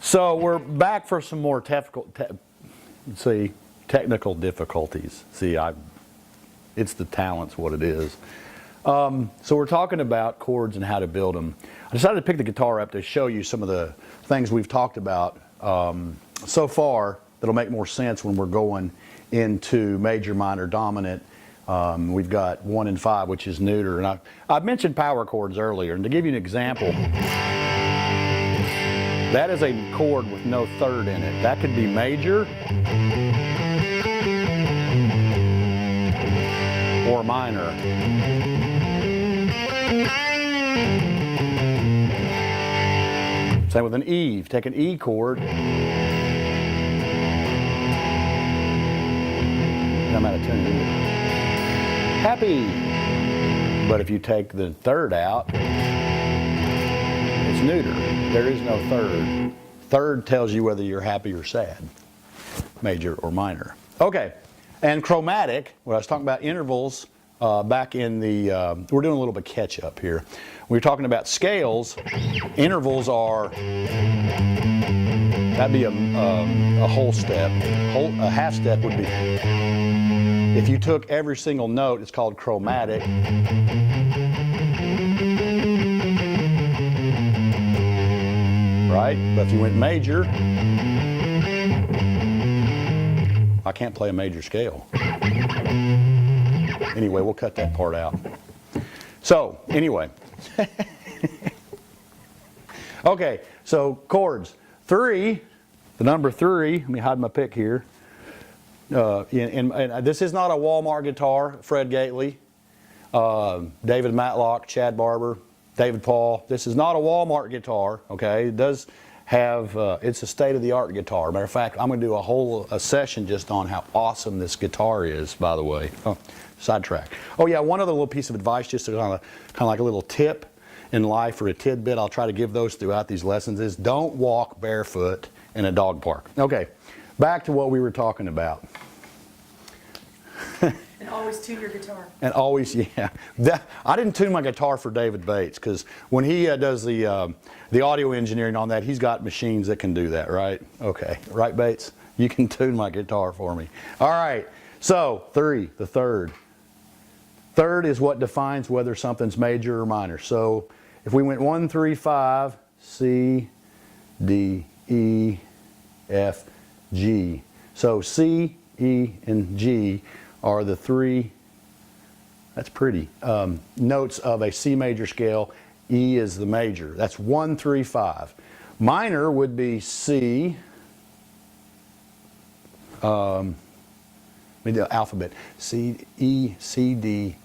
So we're back for some more technical difficulties. It's the talent's what it is. So we're talking about chords and how to build them. I decided to pick the guitar up to show you some of the things we've talked about so far that'll make more sense when we're going into major, minor, dominant. We've got 1 and 5, which is neuter. And I mentioned power chords earlier. And to give you an example, that is a chord with no third in it. That could be major or minor. Same with an E. If you take an E chord, I'm out of tune. Happy. But if you take the third out, it's neuter. There is no third. Third tells you whether you're happy or sad, major or minor. Okay, and chromatic, when I was talking about intervals back in the, we're doing a little bit of catch up here. We were talking about scales. Intervals are, that'd be a whole step. A half step would be, if you took every single note, it's called chromatic. Right? But if you went major, I can't play a major scale. Anyway, we'll cut that part out. So, anyway. Okay, so chords. 3, the number 3, let me hide my pick here. And this is not a Walmart guitar, Fred Gately, David Matlock, Chad Barber, David Paul. This is not a Walmart guitar, okay? It does have, it's a state-of-the-art guitar. Matter of fact, I'm going to do a session just on how awesome this guitar is, by the way. Oh, sidetrack. Oh yeah, one other little piece of advice, just to kind of like a little tip in life or a tidbit, I'll try to give those throughout these lessons, is don't walk barefoot in a dog park. Okay, back to what we were talking about. And always tune your guitar. And always, yeah. I didn't tune my guitar for David Bates, because when he does the audio engineering on that, he's got machines that can do that, right? Okay, right, Bates? You can tune my guitar for me. All right, so 3, the third. Third is what defines whether something's major or minor. So if we went 1, 3, 5, C, D, E, F, G. So C, E, and G are the 3, that's pretty, notes of a C major scale. E is the major. That's 1, 3, 5. Minor would be C, the alphabet, C, E, C, D,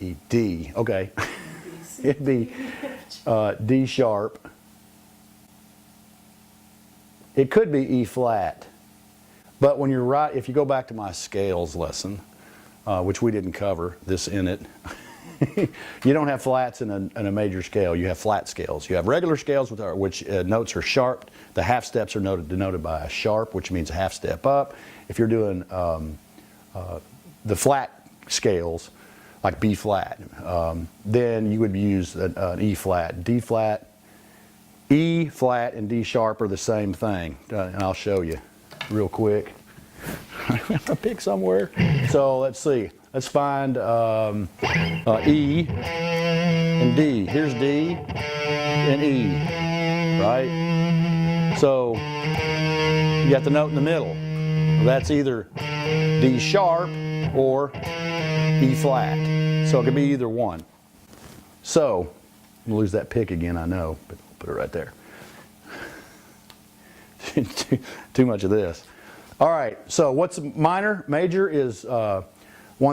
E, D. Okay. It'd be D sharp. It could be E flat. But when you're right, if you go back to my scales lesson, which we didn't cover this in it, you don't have flats in a major scale. You have flat scales. You have regular scales which notes are sharp. The half steps are denoted by a sharp, which means a half step up. If you're doing the flat scales, like B flat, then you would use an E flat. D flat, E flat, and D sharp are the same thing, and I'll show you real quick. I have to pick somewhere. So let's see. Let's find E and D. Here's D and E, right? So you got the note in the middle. That's either D sharp or E flat. So it could be either one. So I'm gonna lose that pick again, I know, but I'll put it right there. Too much of this. All right, so what's minor? Major is 1,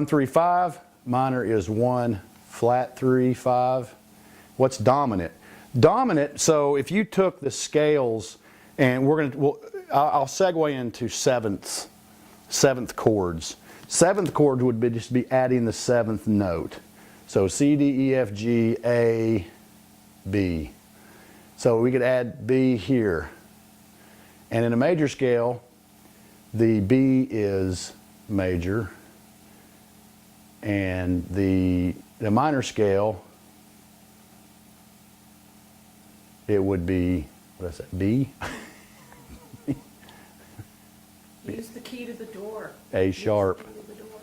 3, 5. Minor is 1, flat 3, 5. What's dominant? Dominant, so if you took the scales, and I'll segue into seventh chords. Seventh chord would be just be adding the 7th note. So C, D, E, F, G, A, B. So we could add B here. And in a major scale, the B is major, and the minor scale, it would be, what is that, D? Use the key to the door. A sharp. Use the key to the door.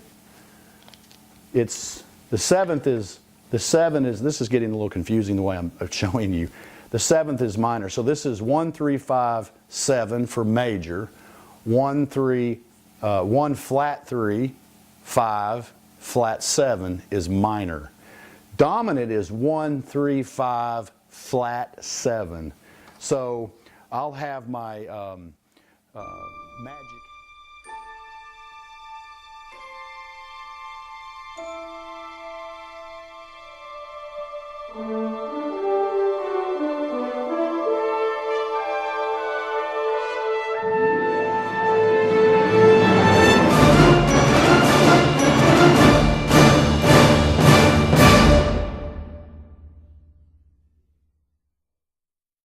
It's, the seven is, this is getting a little confusing the way I'm showing you. The seventh is minor. So this is 1, 3, 5, 7 for major. 1, flat 3, 5, flat 7 is minor. Dominant is 1, 3, 5, flat 7. So I'll have my magic.